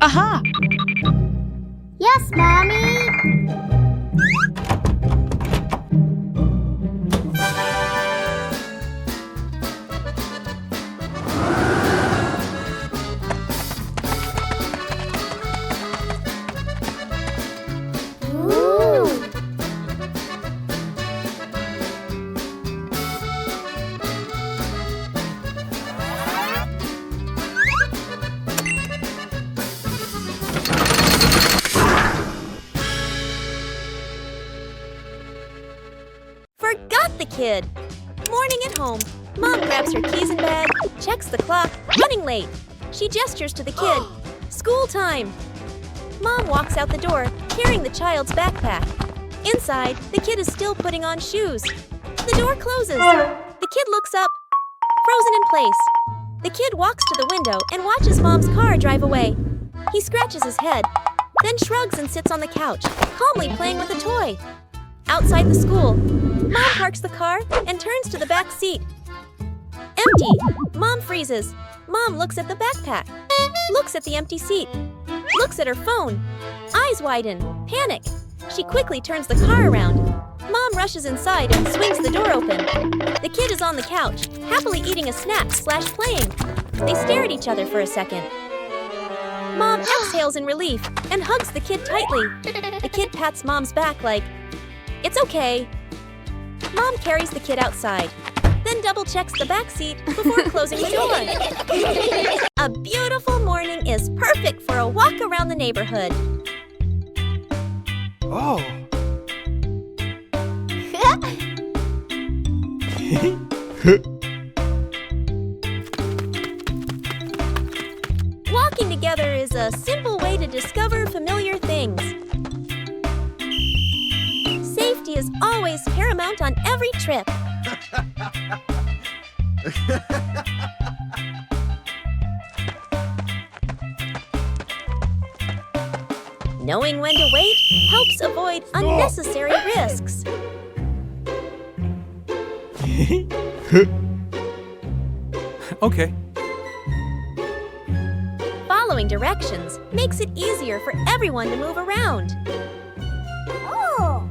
Aha! Yes, Mommy! Forgot the kid! Morning at home. Mom grabs her keys and bag, checks the clock, running late. She gestures to the kid. School time! Mom walks out the door, carrying the child's backpack. Inside, the kid is still putting on shoes. The door closes. The kid looks up, frozen in place. The kid walks to the window and watches Mom's car drive away. He scratches his head, then shrugs and sits on the couch, calmly playing with a toy. Outside the school, Mom parks the car and turns to the back seat. Empty. Mom freezes. Mom looks at the backpack, looks at the empty seat, looks at her phone. Eyes widen. Panic. She quickly turns the car around. Mom rushes inside and swings the door open. The kid is on the couch, happily eating a snack/playing. They stare at each other for a second. Mom exhales in relief and hugs the kid tightly. The kid pats Mom's back like, "It's okay." Mom carries the kid outside, then double-checks the back seat before closing the door. A beautiful morning is perfect for a walk around the neighborhood. Oh. Walking together is a simple way to discover familiar things. Safety is always paramount on every trip. Knowing when to wait helps avoid unnecessary risks. Okay. Following directions makes it easier for everyone to move around. Oh!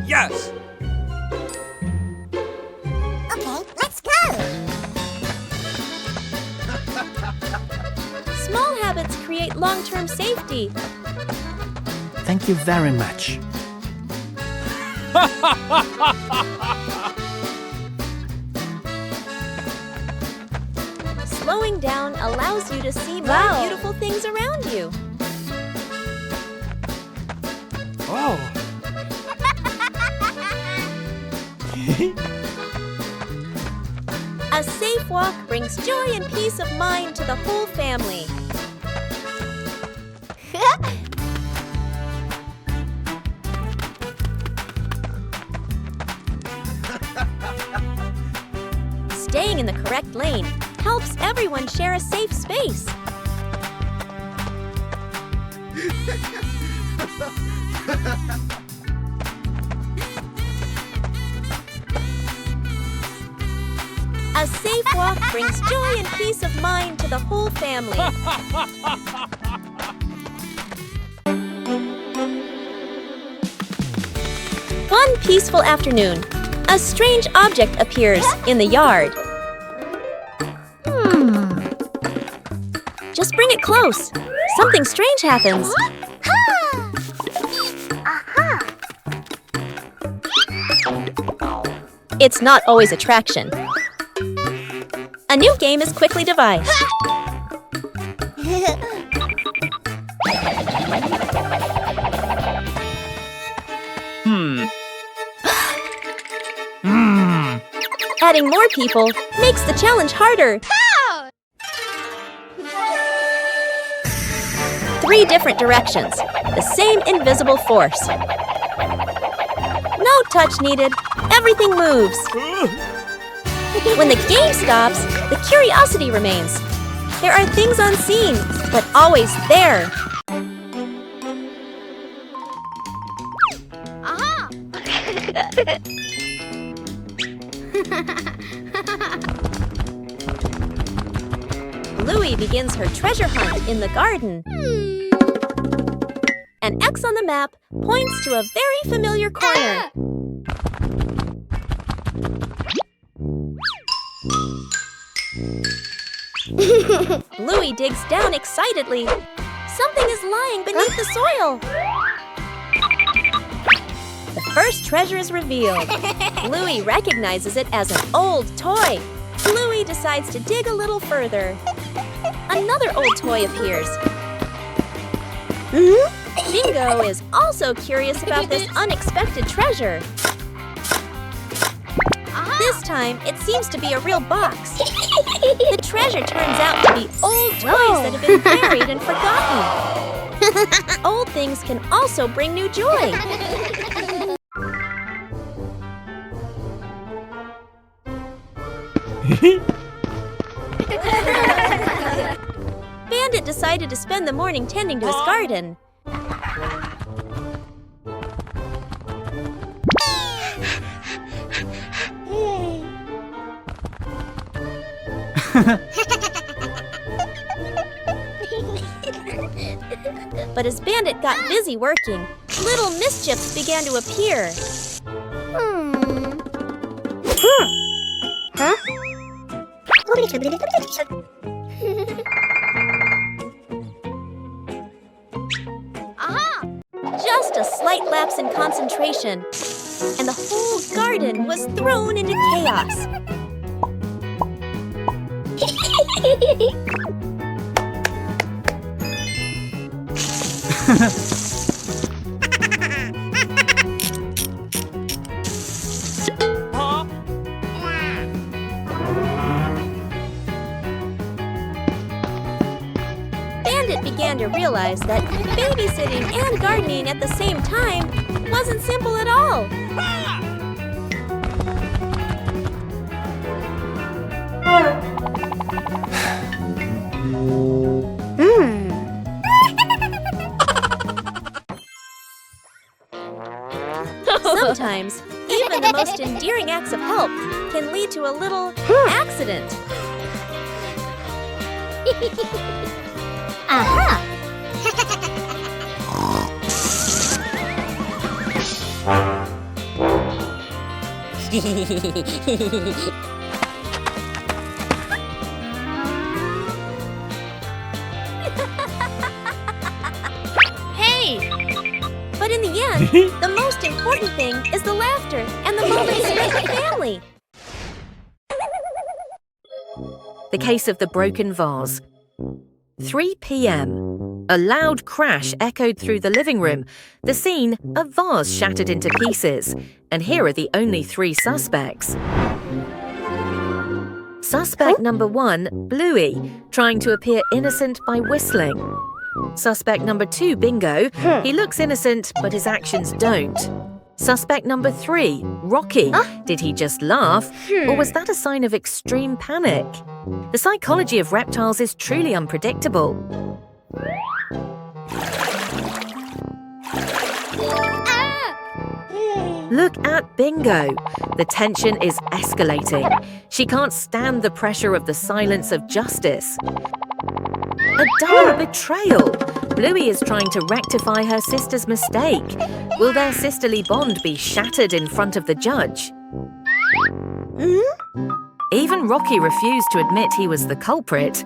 Yes. Okay, let's go! Small habits create long-term safety. Thank you very much. Slowing down allows you to see more beautiful things around you. Oh. A safe walk brings joy and peace of mind to the whole family. Staying in the correct lane helps everyone share a safe space. A safe walk brings joy and peace of mind to the whole family. One peaceful afternoon, a strange object appears in the yard. Just bring it close. Something strange happens. It's not always attraction. A new game is quickly devised. Adding more people makes the challenge harder. 3 different directions, the same invisible force. No touch needed, everything moves. When the game stops, the curiosity remains. There are things unseen, but always there. Aha! Bluey begins her treasure hunt in the garden. An X on the map points to a very familiar corner. Bluey digs down excitedly. Something is lying beneath the soil. The first treasure is revealed. Bluey recognizes it as an old toy. Bluey decides to dig a little further. Another old toy appears. Bingo is also curious about this unexpected treasure. This time, it seems to be a real box. The treasure turns out to be old toys that have been buried and forgotten. Old things can also bring new joy. Bandit decided to spend the morning tending to his garden. But as Bandit got busy working, little mischiefs began to appear. Huh? Aha! Just a slight lapse in concentration, and the whole garden was thrown into chaos. Bandit began to realize that babysitting and gardening at the same time wasn't simple at all. Sometimes, even the most endearing acts of help can lead to a little accident. Aha! Hey! But in the end, the most important thing is the laughter and the moments spent with family. The case of the broken vase. 3 p.m. A loud crash echoed through the living room. The scene, a vase shattered into pieces. And here are the only 3 suspects. Suspect number 1, Bluey, trying to appear innocent by whistling. Suspect number 2, Bingo. He looks innocent, but his actions don't. Suspect number 3, Rocky. Did he just laugh, or was that a sign of extreme panic? The psychology of reptiles is truly unpredictable. Look at Bingo. The tension is escalating. She can't stand the pressure of the silence of justice. A double betrayal. Bluey is trying to rectify her sister's mistake. Will their sisterly bond be shattered in front of the judge? Even Rocky refused to admit he was the culprit.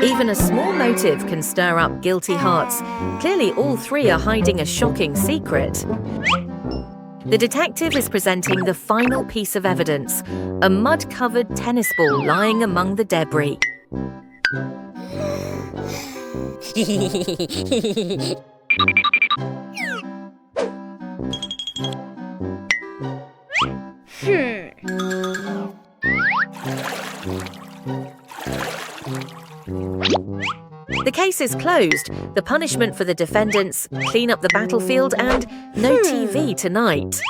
Even a small motive can stir up guilty hearts. Clearly, all 3 are hiding a shocking secret. The detective is presenting the final piece of evidence, a mud-covered tennis ball lying among the debris. The case is closed. The punishment for the defendants: clean up the battlefield and no TV tonight.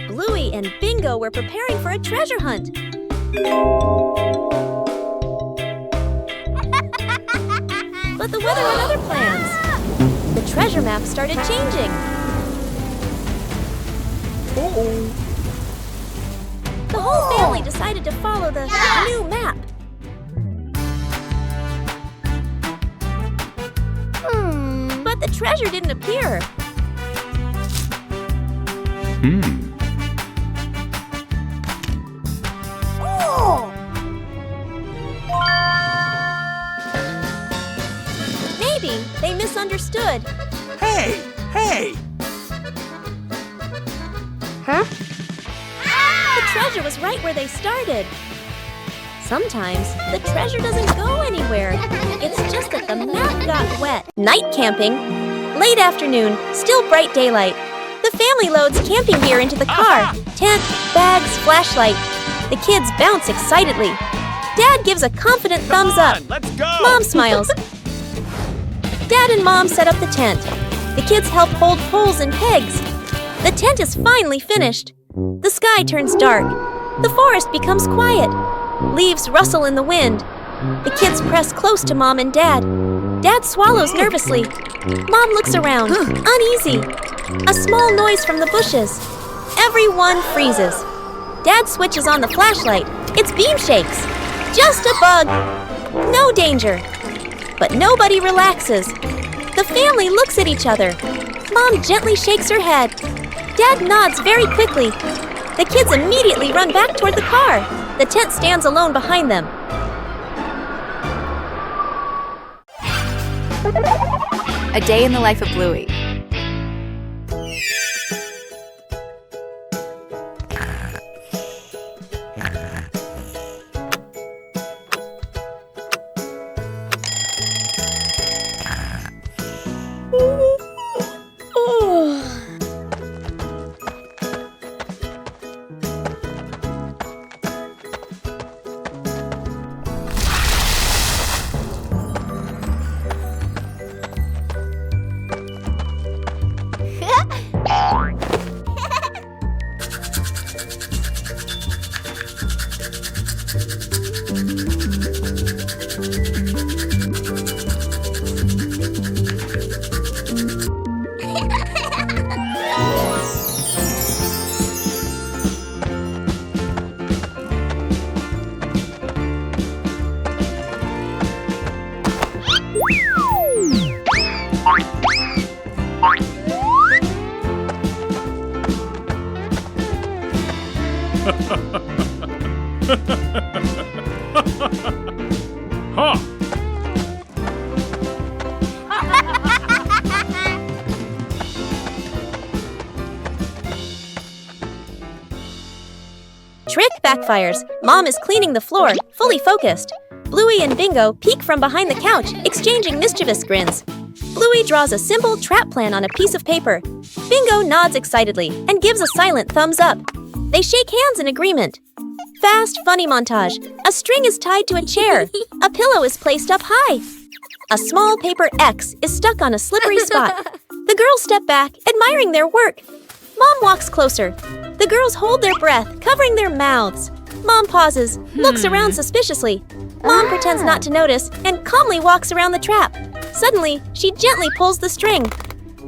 Bluey and Bingo were preparing for a treasure hunt. But the weather had other plans. The treasure map started changing. The whole family decided to follow the new map. But the treasure didn't appear. Maybe they misunderstood. Hey! Hey! The treasure was right where they started. Sometimes the treasure doesn't go anywhere. It's just that the map got wet. Night camping. Late afternoon, still bright daylight. The family loads camping gear into the car. Tent, bags, flashlight. The kids bounce excitedly. Dad gives a confident thumbs up. Let's go! Mom smiles. Dad and Mom set up the tent. The kids help hold poles and pegs. The tent is finally finished. The sky turns dark. The forest becomes quiet. Leaves rustle in the wind. The kids press close to Mom and Dad. Dad swallows nervously. Mom looks around, uneasy. A small noise from the bushes. Everyone freezes. Dad switches on the flashlight. Its beam shakes. Just a bug. No danger. But nobody relaxes. The family looks at each other. Mom gently shakes her head. Dad nods very quickly. The kids immediately run back toward the car. The tent stands alone behind them. A day in the life of Bluey. Huh! Trick backfires. Mom is cleaning the floor, fully focused. Bluey and Bingo peek from behind the couch, exchanging mischievous grins. Bluey draws a simple trap plan on a piece of paper. Bingo nods excitedly and gives a silent thumbs up. They shake hands in agreement. Fast, funny montage. A string is tied to a chair. A pillow is placed up high. A small paper X is stuck on a slippery spot. The girls step back, admiring their work. Mom walks closer. The girls hold their breath, covering their mouths. Mom pauses, looks around suspiciously. Mom pretends not to notice and calmly walks around the trap. Suddenly, she gently pulls the string.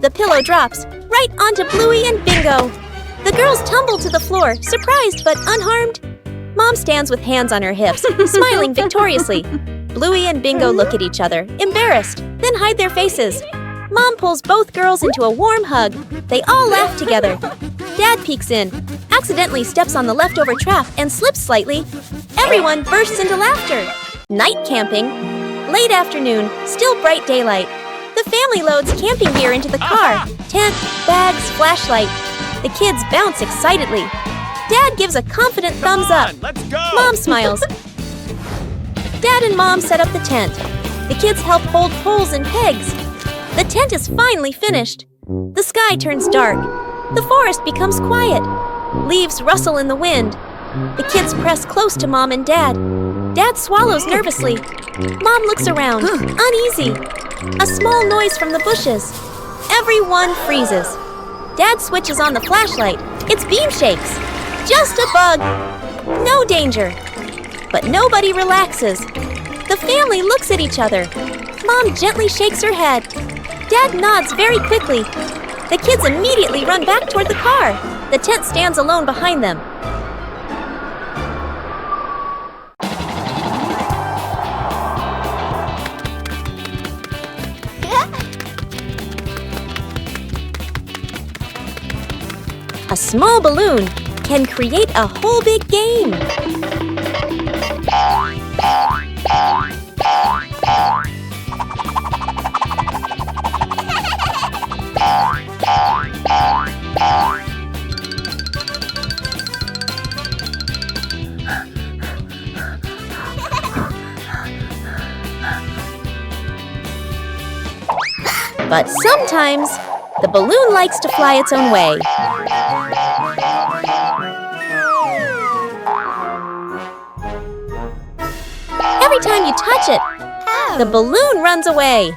The pillow drops, right onto Bluey and Bingo. The girls tumble to the floor, surprised but unharmed. Mom stands with hands on her hips, smiling victoriously. Bluey and Bingo look at each other, embarrassed, then hide their faces. Mom pulls both girls into a warm hug. They all laugh together. Dad peeks in, accidentally steps on the leftover trap and slips slightly. Everyone bursts into laughter. Night camping. Late afternoon, still bright daylight. The family loads camping gear into the car. Tent, bags, flashlight. The kids bounce excitedly. Dad gives a confident thumbs up. Let's go! Mom smiles. Dad and Mom set up the tent. The kids help hold poles and pegs. The tent is finally finished. The sky turns dark. The forest becomes quiet. Leaves rustle in the wind. The kids press close to Mom and Dad. Dad swallows nervously. Mom looks around, uneasy. A small noise from the bushes. Everyone freezes. Dad switches on the flashlight. Its beam shakes. Just a bug. No danger. But nobody relaxes. The family looks at each other. Mom gently shakes her head. Dad nods very quickly. The kids immediately run back toward the car. The tent stands alone behind them. A small balloon can create a whole big game. But sometimes, the balloon likes to fly its own way. Every time you touch it, the balloon runs away.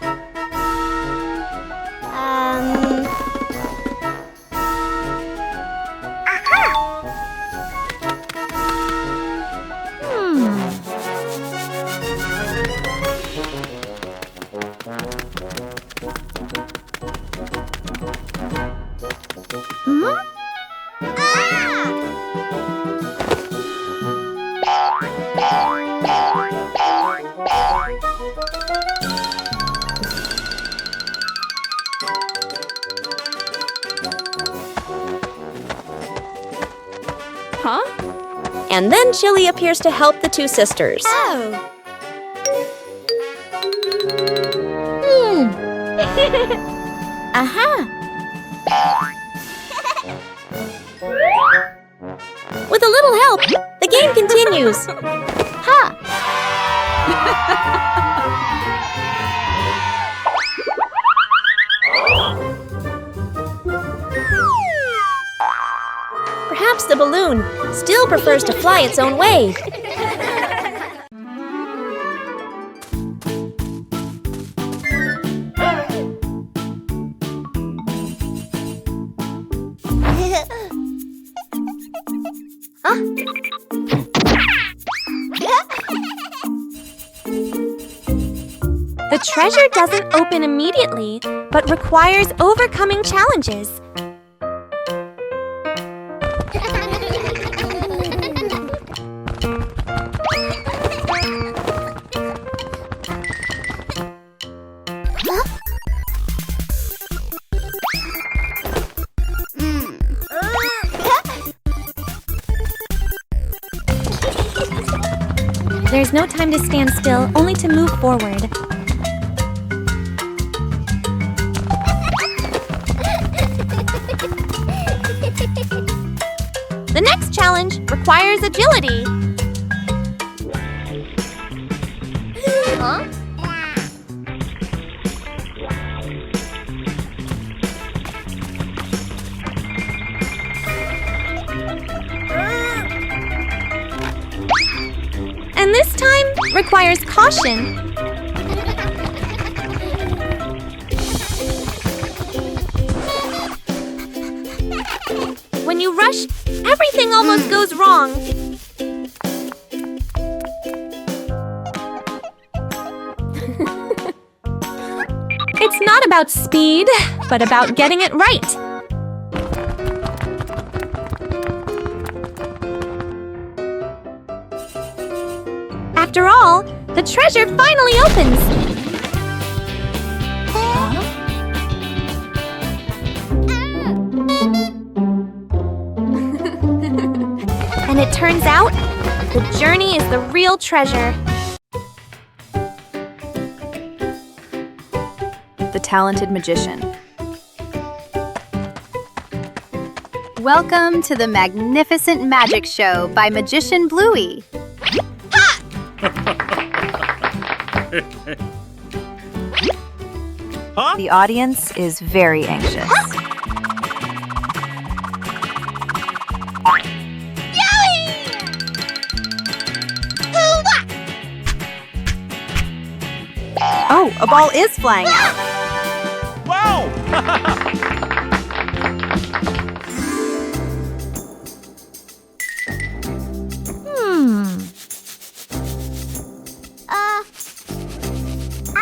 And then Chili appears to help the two sisters. With a little help, the game continues. Perhaps the balloon still prefers to fly its own way. The treasure doesn't open immediately, but requires overcoming challenges. There's no time to stand still, only to move forward. The next challenge requires agility. And this time requires caution. When you rush, everything almost goes wrong. It's not about speed, but about getting it right. After all, the treasure finally opens. And it turns out, the journey is the real treasure. the talented magician. Welcome to the magnificent magic show by magician Bluey. Huh? The audience is very anxious. Oh, a ball is flying out. Wow!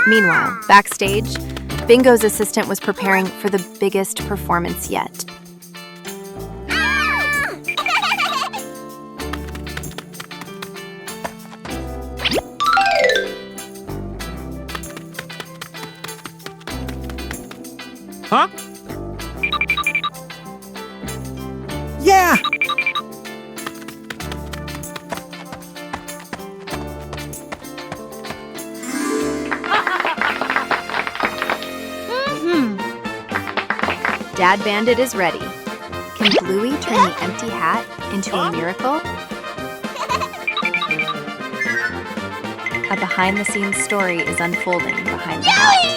Meanwhile, backstage, Bingo's assistant was preparing for the biggest performance yet. Huh? Yeah! Dad Bandit is ready. Can Bluey turn the empty hat into a miracle? A behind-the-scenes story is unfolding behind the hat.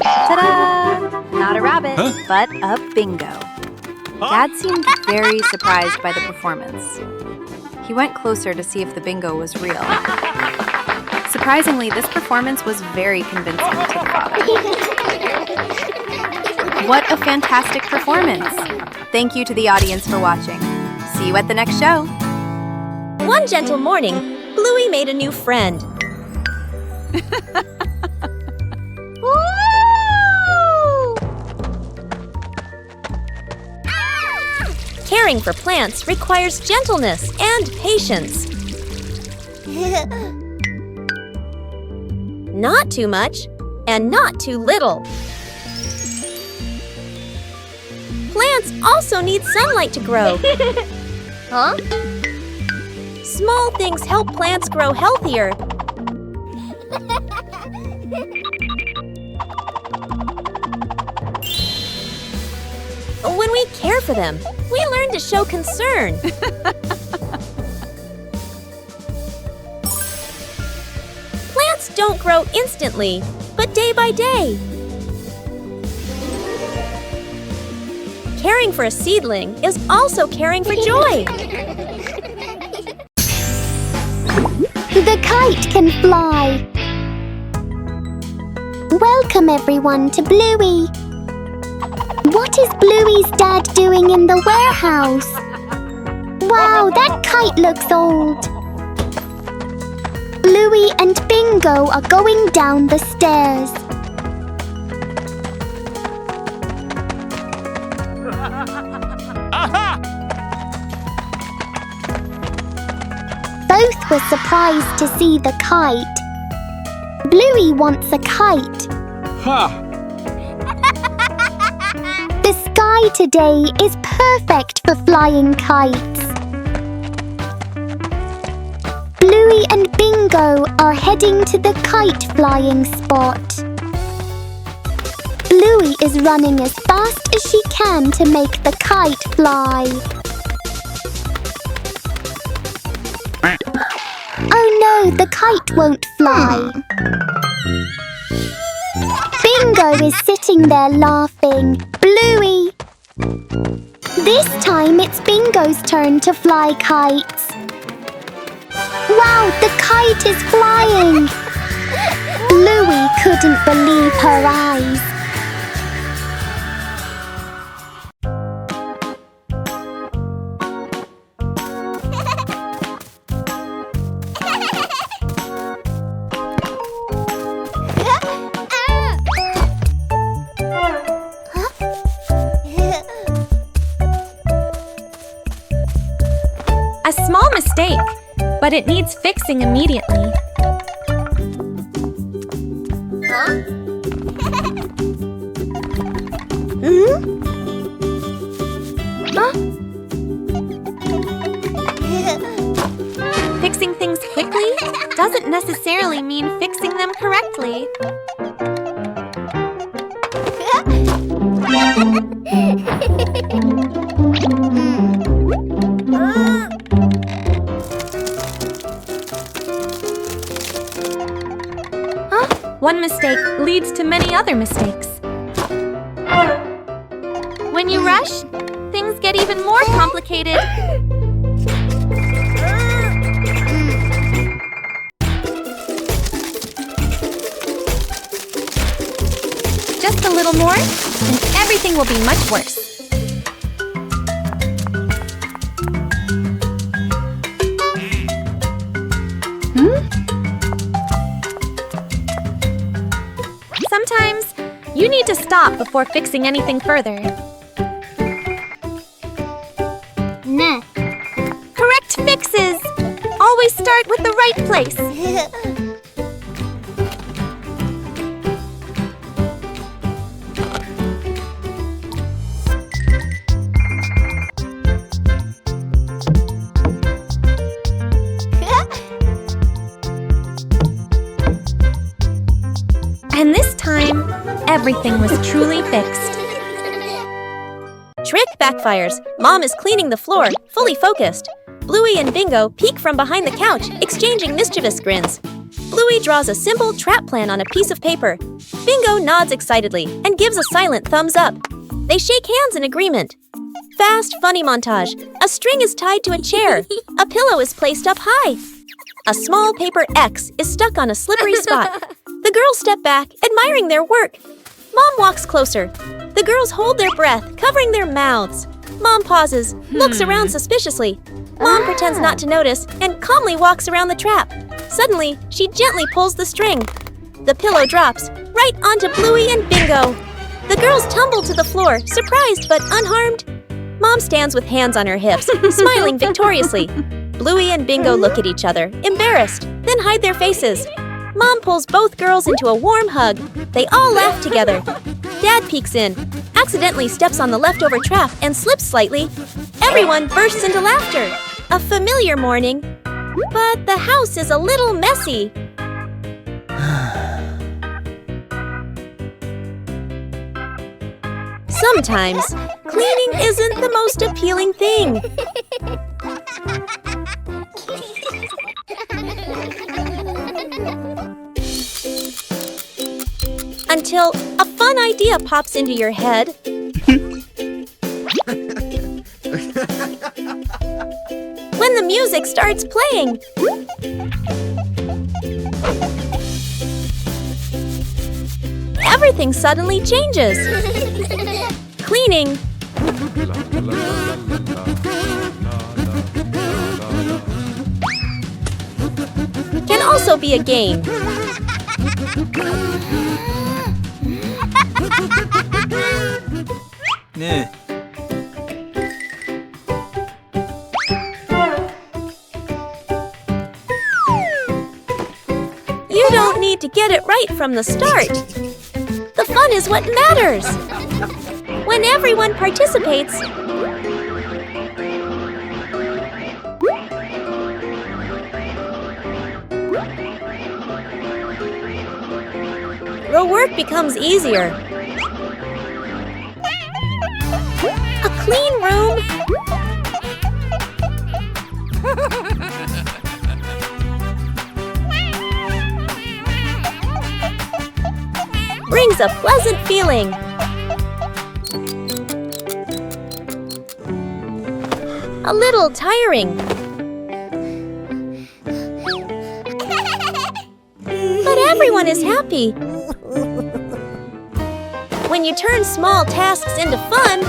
Ta-da! Not a rabbit, but a bingo. Dad seemed very surprised by the performance. He went closer to see if the bingo was real. Surprisingly, this performance was very convincing to the father. What a fantastic performance! Thank you to the audience for watching. See you at the next show. One gentle morning, Bluey made a new friend. Caring for plants requires gentleness and patience. Not too much and not too little. Plants also need sunlight to grow. Huh? Small things help plants grow healthier. When we care for them, we learn to show concern. Plants don't grow instantly, but day by day. Caring for a seedling is also caring for joy. The kite can fly. Welcome everyone to Bluey. What is Bluey's dad doing in the warehouse? Wow, that kite looks old. Bluey and Bingo are going down the stairs. Aha! Both were surprised to see the kite. Bluey wants a kite. Ha! The sky today is perfect for flying kites. Bluey and Bingo are heading to the kite flying spot. Bluey is running as fast as she can to make the kite fly. Oh no, the kite won't fly. Bingo is sitting there laughing. Bluey! This time it's Bingo's turn to fly kites. Wow, the kite is flying! Bluey couldn't believe her eyes. A small mistake, but it needs fixing immediately. Fixing things quickly doesn't necessarily mean fixing them correctly. One mistake leads to many other mistakes. When you rush, things get even more complicated. Just a little more, and everything will be much worse. Sometimes, you need to stop before fixing anything further. Nah. Correct fixes! Always start with the right place. And this time, everything was truly fixed. Trick backfires. Mom is cleaning the floor, fully focused. Bluey and Bingo peek from behind the couch, exchanging mischievous grins. Bluey draws a simple trap plan on a piece of paper. Bingo nods excitedly and gives a silent thumbs up. They shake hands in agreement. Fast, funny montage. A string is tied to a chair. A pillow is placed up high. A small paper X is stuck on a slippery spot. The girls step back, admiring their work. Mom walks closer. The girls hold their breath, covering their mouths. Mom pauses, looks around suspiciously. Mom pretends not to notice and calmly walks around the trap. Suddenly, she gently pulls the string. The pillow drops, right onto Bluey and Bingo. The girls tumble to the floor, surprised but unharmed. Mom stands with hands on her hips, smiling victoriously. Bluey and Bingo look at each other, embarrassed, then hide their faces. Mom pulls both girls into a warm hug. They all laugh together. Dad peeks in, accidentally steps on the leftover trap and slips slightly. Everyone bursts into laughter. A familiar morning. But the house is a little messy. Sometimes, cleaning isn't the most appealing thing. Until a fun idea pops into your head. When the music starts playing. Everything suddenly changes. Cleaning can also be a game. Nah. You don't need to get it right from the start. The fun is what matters. When everyone participates, the work becomes easier. A clean room brings a pleasant feeling. A little tiring. But everyone is happy. When you turn small tasks into fun,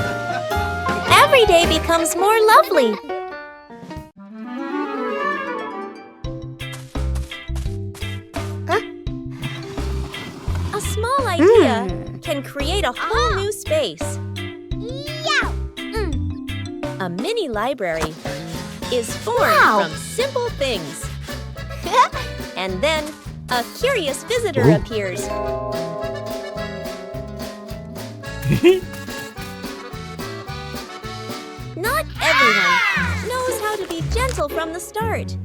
every day becomes more lovely. A small idea can create a whole new space. A mini library is formed from simple things. And then a curious visitor appears. Not everyone knows how to be gentle from the start.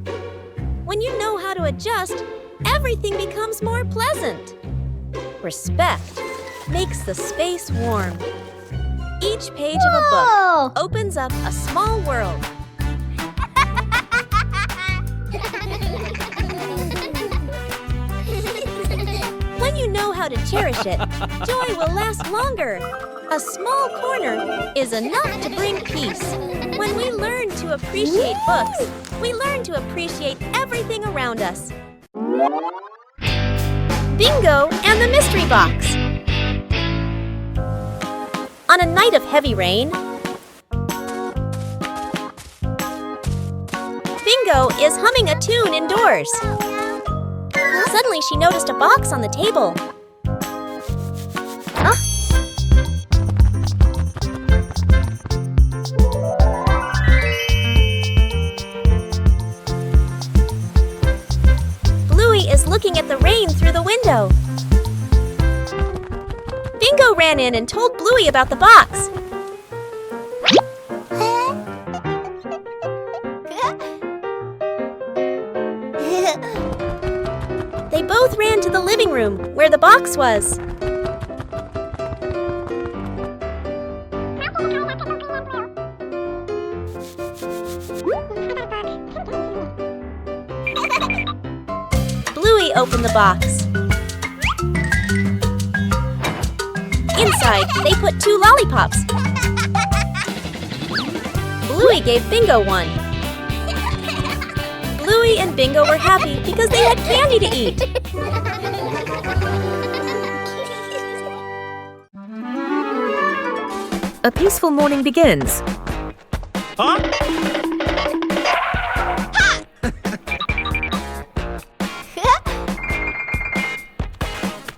When you know how to adjust, everything becomes more pleasant. Respect makes the space warm. Each page of a book opens up a small world. When you know how to cherish it, joy will last longer. A small corner is enough to bring peace. When we learn to appreciate books, we learn to appreciate everything around us. Bingo and the mystery box. On a night of heavy rain, Bingo is humming a tune indoors. Suddenly, she noticed a box on the table. Bluey is looking at the rain through the window. Bingo ran in and told Bluey about the box. They both ran to the living room where the box was. Bluey opened the box. Inside, they put 2 lollipops. Bluey gave Bingo one. Bluey and Bingo were happy because they had candy to eat. A peaceful morning begins. Huh?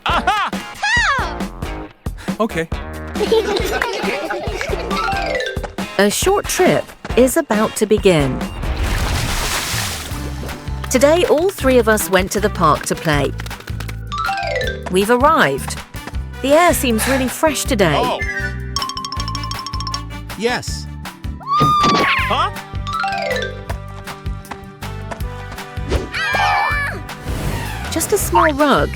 Aha! Okay. A short trip is about to begin. Today, all 3 of us went to the park to play. We've arrived. The air seems really fresh today. Oh. Yes. Huh? Just a small rug.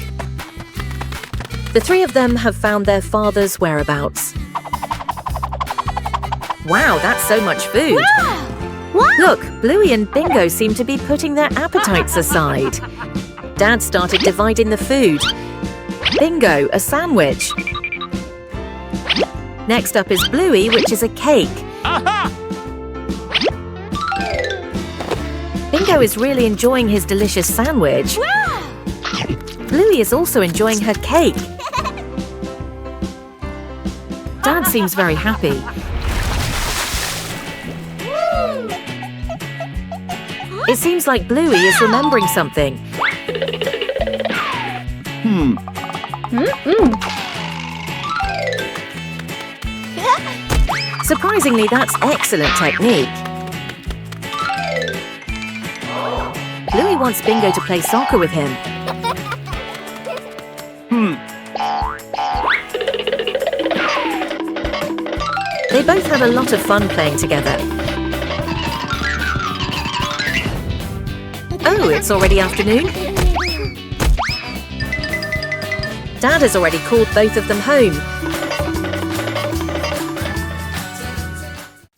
The 3 of them have found their father's whereabouts. Wow, that's so much food. Look, Bluey and Bingo seem to be putting their appetites aside. Dad started dividing the food. Bingo, a sandwich. Next up is Bluey, which is a cake. Aha! Bingo is really enjoying his delicious sandwich. Bluey is also enjoying her cake. Dad seems very happy. It seems like Bluey is remembering something. Surprisingly, that's excellent technique. Bluey wants Bingo to play soccer with him. They both had a lot of fun playing together. Oh, it's already afternoon. Dad has already called both of them home.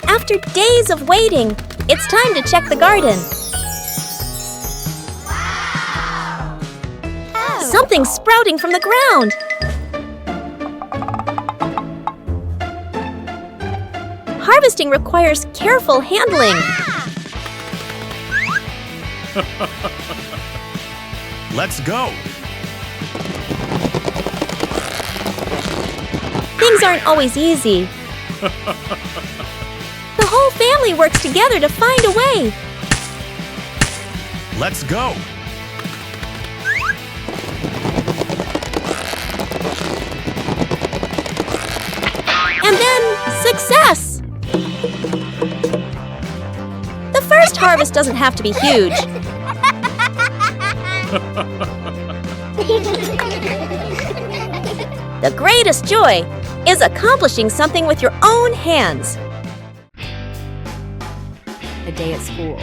After days of waiting, it's time to check the garden. Something's sprouting from the ground. Harvesting requires careful handling. Let's go. Things aren't always easy. The whole family works together to find a way. Let's go. And then, success! The first harvest doesn't have to be huge. The greatest joy is accomplishing something with your own hands. A day at school.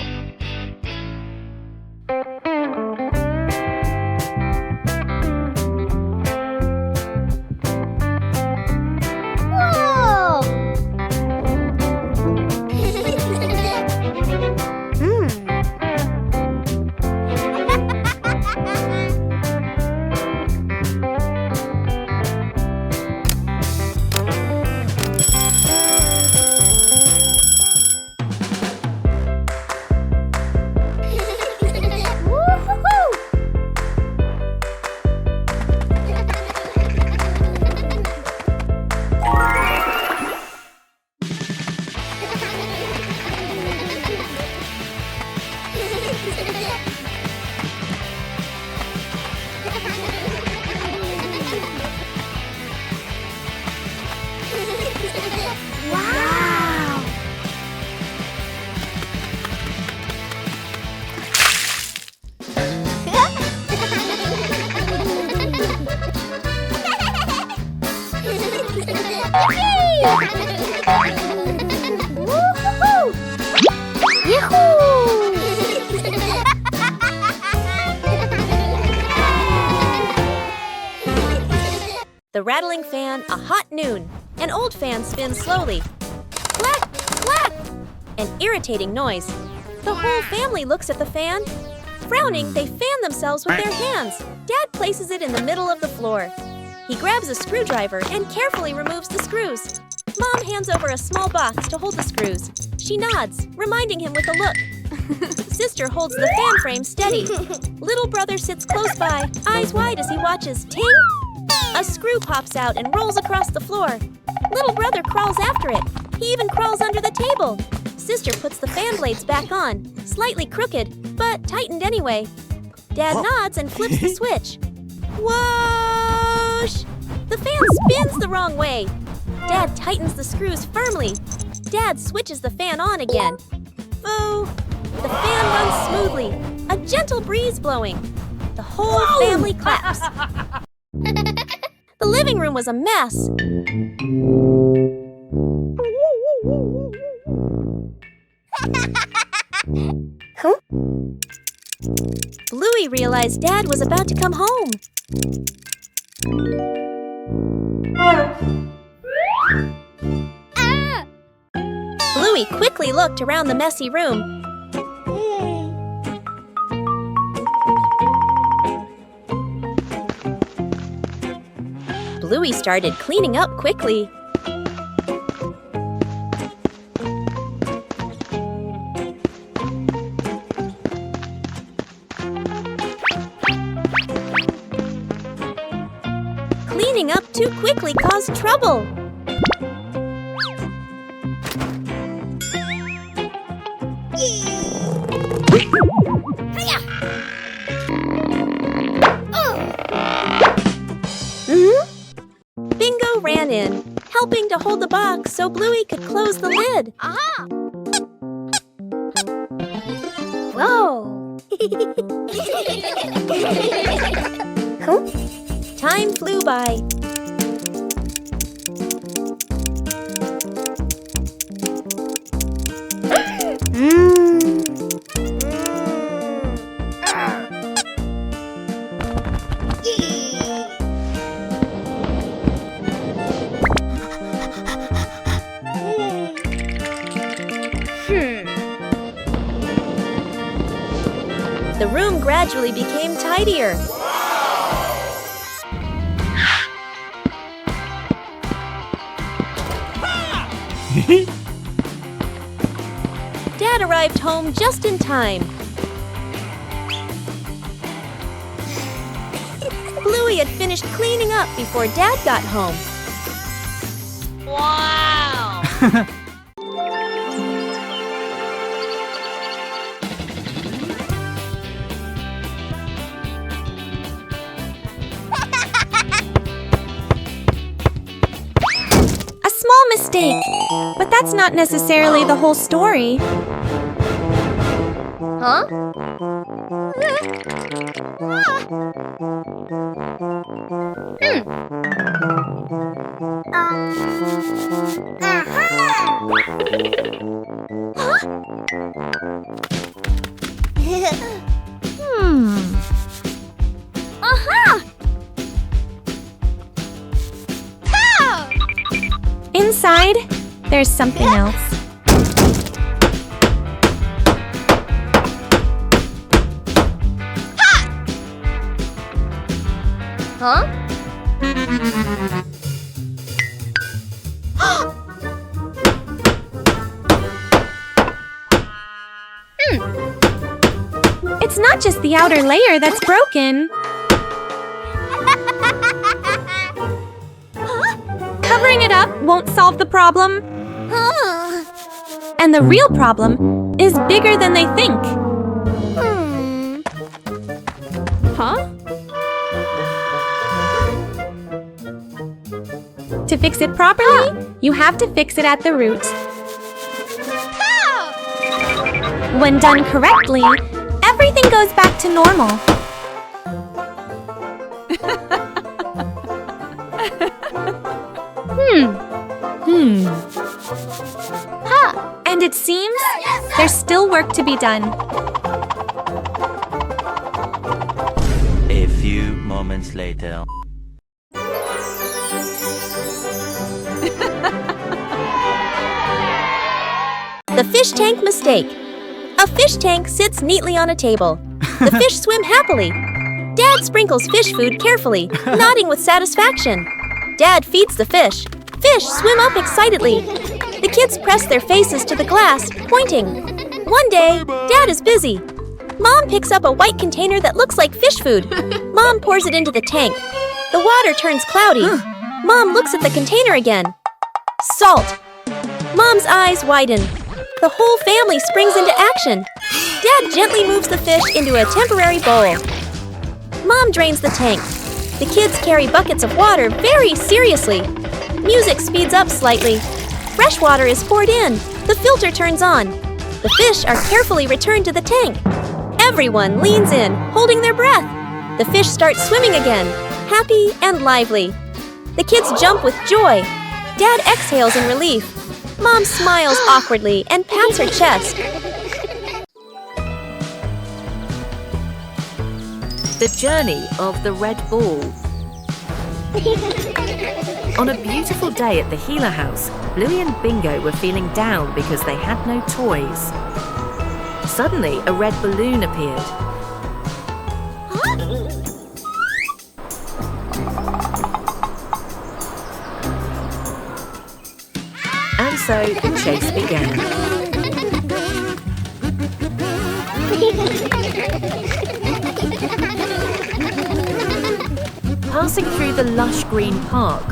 The rattling fan, a hot noon. An old fan spins slowly. Clack, clack! An irritating noise. The whole family looks at the fan. Frowning, they fan themselves with their hands. Dad places it in the middle of the floor. He grabs a screwdriver and carefully removes the screws. Mom hands over a small box to hold the screws. She nods, reminding him with a look. Sister holds the fan frame steady. Little brother sits close by, eyes wide as he watches. Ting! A screw pops out and rolls across the floor. Little brother crawls after it. He even crawls under the table. Sister puts the fan blades back on, slightly crooked, but tightened anyway. Dad nods and flips the switch. Whoosh! The fan spins the wrong way. Dad tightens the screws firmly. Dad switches the fan on again. Boo! The fan runs smoothly, a gentle breeze blowing. The whole family claps. The living room was a mess. Bluey realized Dad was about to come home. Bluey quickly looked around the messy room. Bluey started cleaning up quickly. Cleaning up too quickly caused trouble. Bingo ran in, helping to hold the box so Bluey could close the lid. Aha! Whoa! Time flew by. The room gradually became tidier. Dad arrived home just in time. Bluey had finished cleaning up before Dad got home. Wow! A small mistake, but that's not necessarily the whole story. Huh? Inside, there's something else. Huh? It's not just the outer layer that's broken. Covering it up won't solve the problem. And the real problem is bigger than they think. Huh? To fix it properly, you have to fix it at the root. When done correctly, everything goes back to normal. And it seems there's still work to be done. A few moments later. The fish tank mistake. A fish tank sits neatly on a table. The fish swim happily. Dad sprinkles fish food carefully, nodding with satisfaction. Dad feeds the fish. Fish swim up excitedly. The kids press their faces to the glass, pointing. One day, Dad is busy. Mom picks up a white container that looks like fish food. Mom pours it into the tank. The water turns cloudy. Mom looks at the container again. Salt. Mom's eyes widen. The whole family springs into action. Dad gently moves the fish into a temporary bowl. Mom drains the tank. The kids carry buckets of water very seriously. Music speeds up slightly. Fresh water is poured in. The filter turns on. The fish are carefully returned to the tank. Everyone leans in, holding their breath. The fish starts swimming again, happy and lively. The kids jump with joy. Dad exhales in relief. Mom smiles awkwardly and pats her chest. The journey of the red ball. On a beautiful day at the Healer house, Bluey and Bingo were feeling down because they had no toys. Suddenly, a red balloon appeared. And so the chase began. Passing through the lush green park.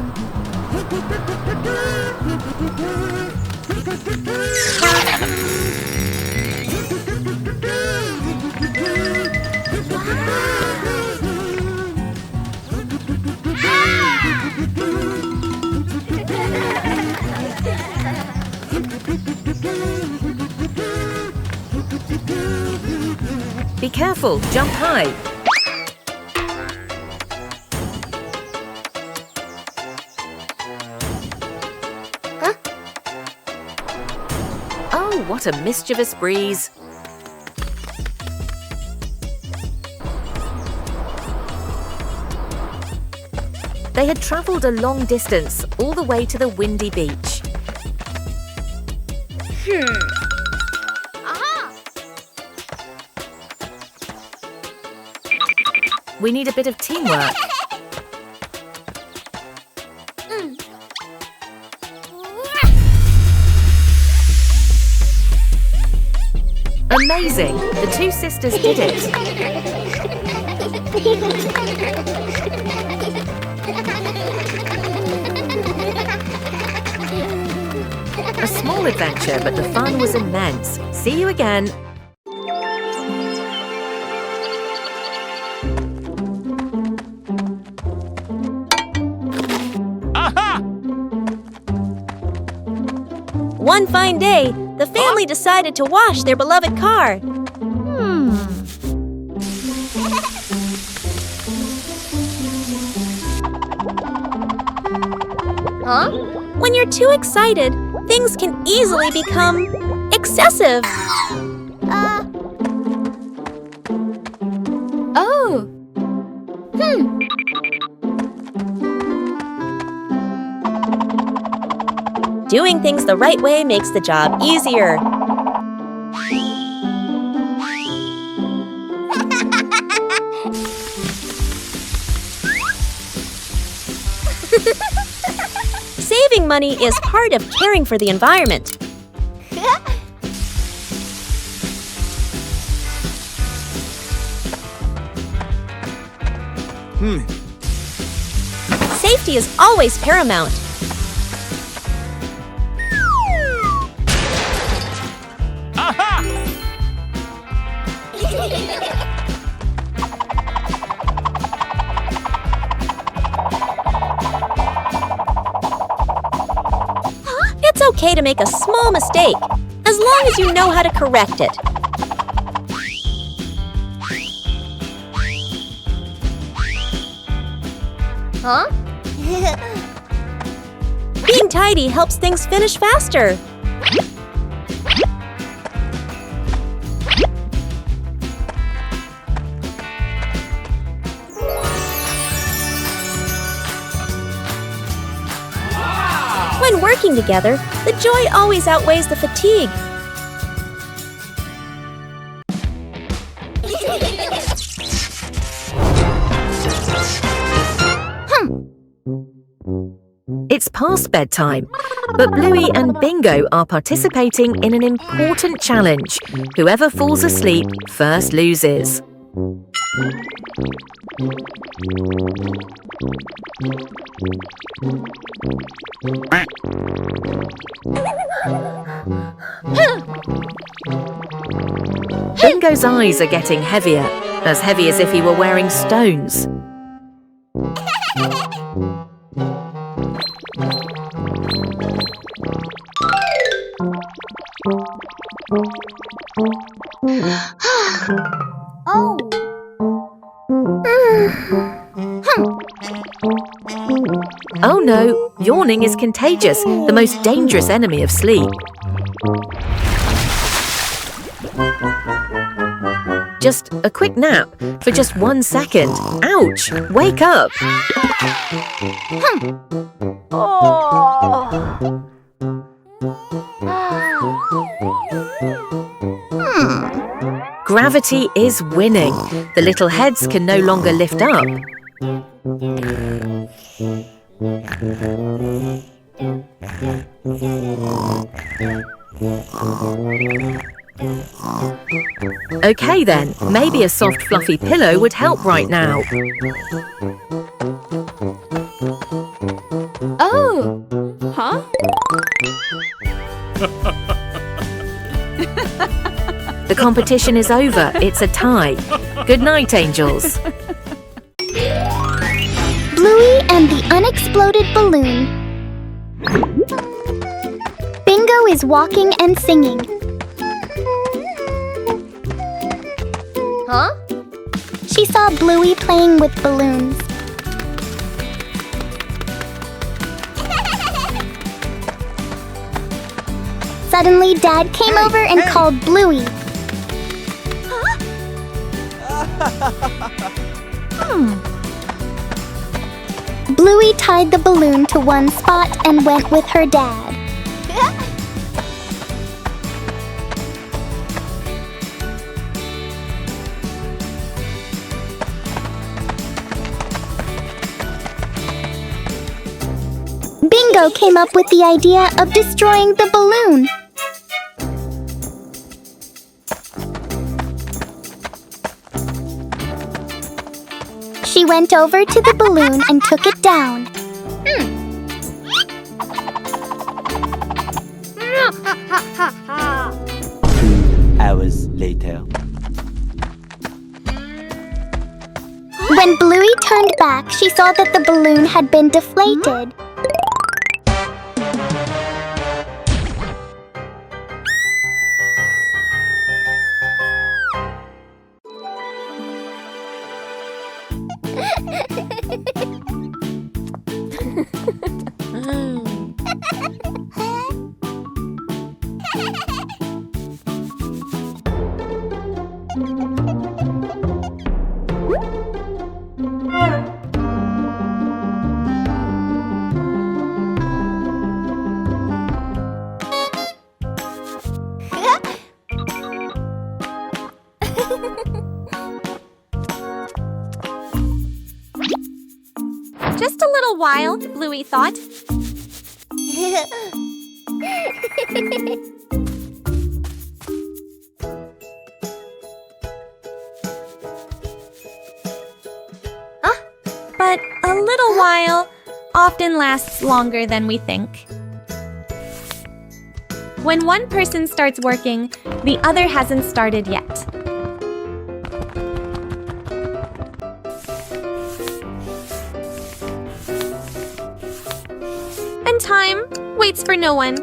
Be careful, jump high. Oh, what a mischievous breeze. They had travelled a long distance, all the way to the windy beach. We need a bit of teamwork. Amazing! The two sisters did it. A small adventure, but the fun was immense. See you again. One fine day, the family decided to wash their beloved car. When you're too excited, things can easily become excessive. Doing things the right way makes the job easier. Saving money is part of caring for the environment. Safety is always paramount. It's okay to make a small mistake, as long as you know how to correct it. Being tidy helps things finish faster. When working together, the joy always outweighs the fatigue. minutes past bedtime. But Bluey and Bingo are participating in an important challenge. Whoever falls asleep first loses. Bingo's eyes are getting heavier, as heavy as if he were wearing stones. Oh. Oh no, yawning is contagious, the most dangerous enemy of sleep. Just a quick nap for just 1 second. Ouch! Wake up! Gravity is winning. The little heads can no longer lift up. Okay then, maybe a soft fluffy pillow would help right now. Oh! Huh? The competition is over. It's a tie. Good night, angels. Bluey and the unexploded balloon. Bingo is walking and singing. Huh? She saw Bluey playing with balloons. Suddenly, Dad came over and called Bluey. Bluey tied the balloon to one spot and went with her dad. Bingo came up with the idea of destroying the balloon. She went over to the balloon and took it down. 2 hours later. When Bluey turned back, she saw that the balloon had been deflated. Just a little while, Bluey thought. But a little while often lasts longer than we think. When one person starts working, the other hasn't started yet. And time waits for no one.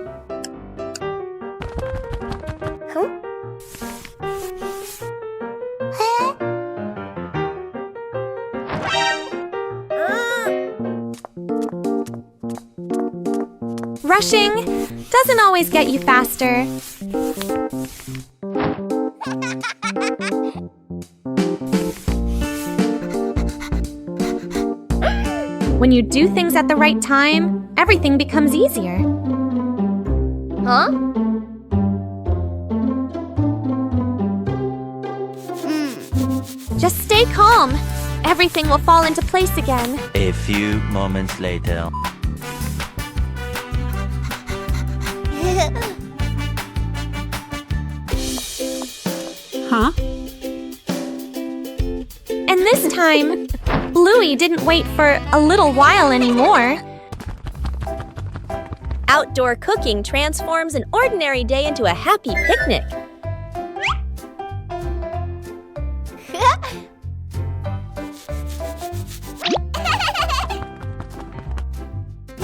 Rushing doesn't always get you faster. When you do things at the right time, everything becomes easier. Huh? Just stay calm. Everything will fall into place again. A few moments later. Huh? And this time, Bluey didn't wait for a little while anymore. Outdoor cooking transforms an ordinary day into a happy picnic.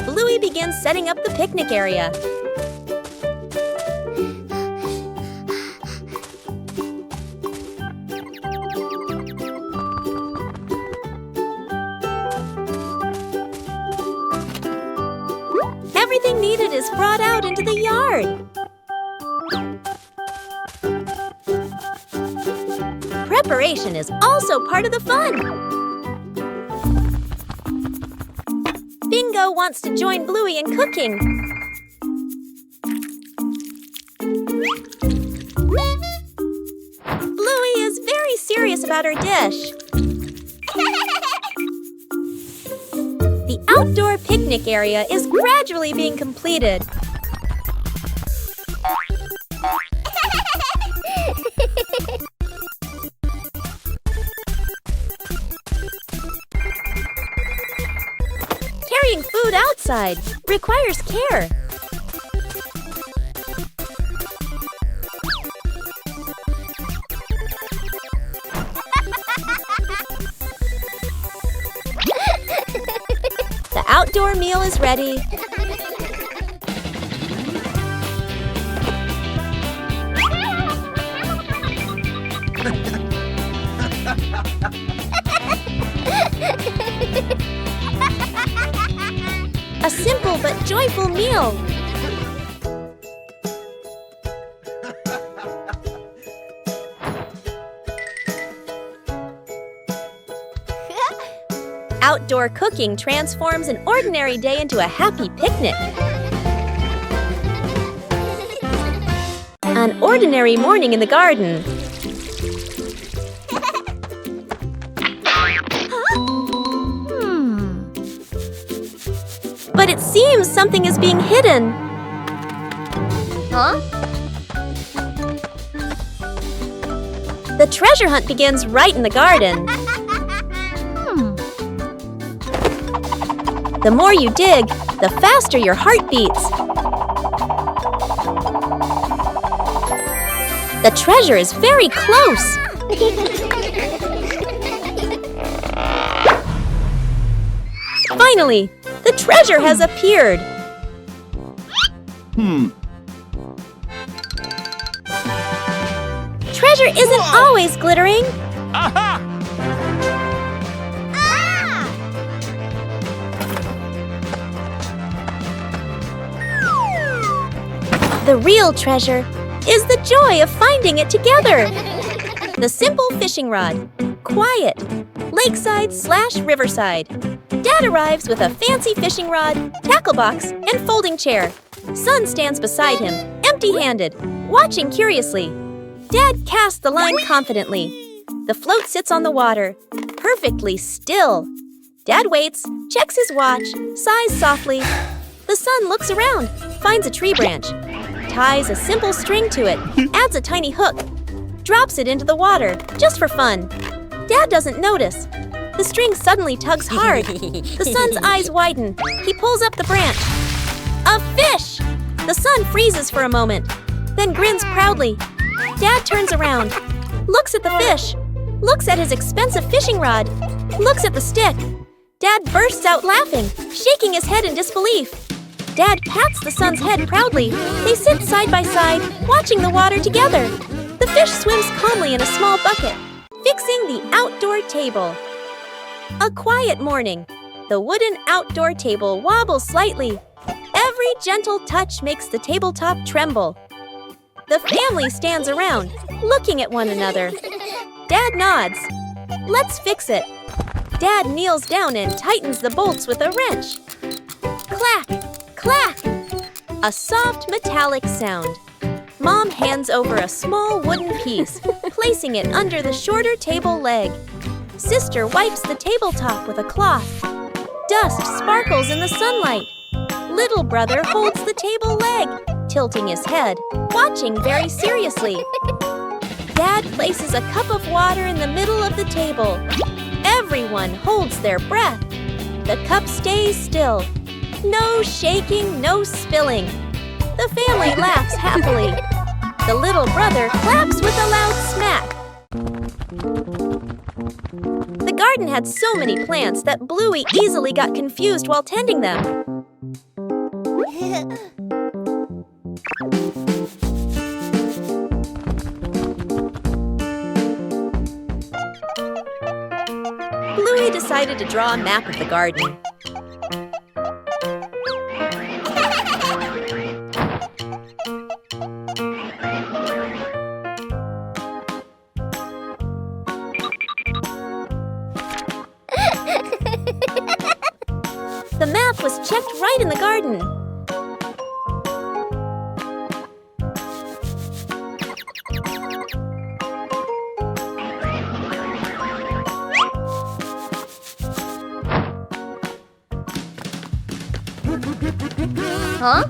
Bluey begins setting up the picnic area. Everything needed is brought out into the yard. Preparation is also part of the fun. Bingo wants to join Bluey in cooking. Bluey is very serious about her dish. The outdoor picnic area is gradually being completed. Carrying food outside requires care. The outdoor meal is ready. A simple but joyful meal. Outdoor cooking transforms an ordinary day into a happy picnic. An ordinary morning in the garden. But it seems something is being hidden. Huh? The treasure hunt begins right in the garden. The more you dig, the faster your heart beats. The treasure is very close. Finally, the treasure has appeared. Treasure isn't always glittering. Aha! The real treasure is the joy of finding it together. The simple fishing rod. Quiet. Lakeside/riverside. Dad arrives with a fancy fishing rod, tackle box, and folding chair. Son stands beside him, empty-handed, watching curiously. Dad casts the line confidently. The float sits on the water, perfectly still. Dad waits, checks his watch, sighs softly. The son looks around, finds a tree branch, ties a simple string to it, adds a tiny hook, drops it into the water, just for fun. Dad doesn't notice. The string suddenly tugs hard. The son's eyes widen. He pulls up the branch. A fish! The son freezes for a moment, then grins proudly. Dad turns around, looks at the fish, looks at his expensive fishing rod, looks at the stick. Dad bursts out laughing, shaking his head in disbelief. Dad pats the son's head proudly. They sit side by side, watching the water together. The fish swims calmly in a small bucket, fixing the outdoor table. A quiet morning. The wooden outdoor table wobbles slightly. Every gentle touch makes the tabletop tremble. The family stands around, looking at one another. Dad nods. Let's fix it. Dad kneels down and tightens the bolts with a wrench. Clack! Clack! A soft metallic sound. Mom hands over a small wooden piece, placing it under the shorter table leg. Sister wipes the tabletop with a cloth. Dust sparkles in the sunlight. Little brother holds the table leg, tilting his head, watching very seriously. Dad places a cup of water in the middle of the table. Everyone holds their breath. The cup stays still. No shaking, no spilling. The family laughs happily. The little brother claps with a loud smack. The garden had so many plants that Bluey easily got confused while tending them. Bluey decided to draw a map of the garden. The map was checked right in the garden. Huh?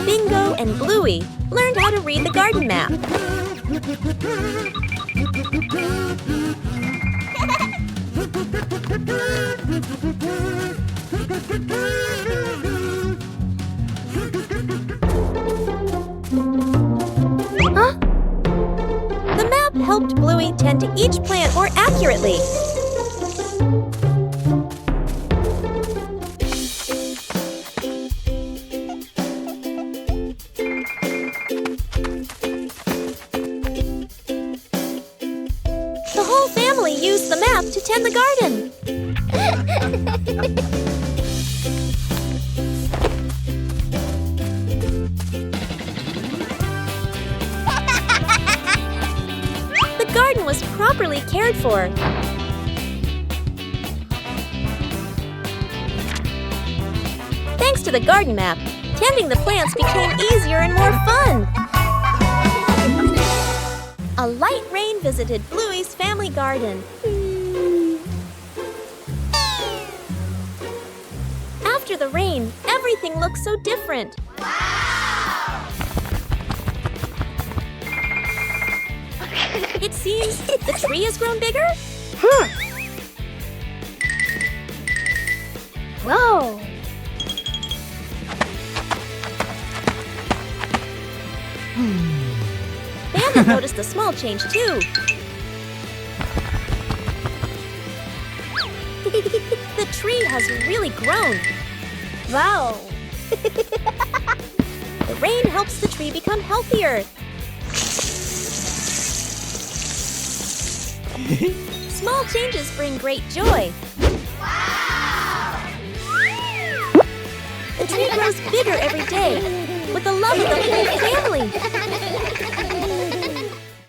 Bingo and Bluey learned how to read the garden map. Huh? The map helped Bluey tend to each plant more accurately. The whole family used the map to tend the garden. The garden was properly cared for. Thanks to the garden map, tending the plants became easier and more fun. A light rain visited Bluey's family garden. After the rain, everything looks so different. It seems the tree has grown bigger. Whoa! Bandit noticed a small change too. The tree has really grown. Wow! The rain helps the tree become healthier. Small changes bring great joy. The tree grows bigger every day with the love of the whole family.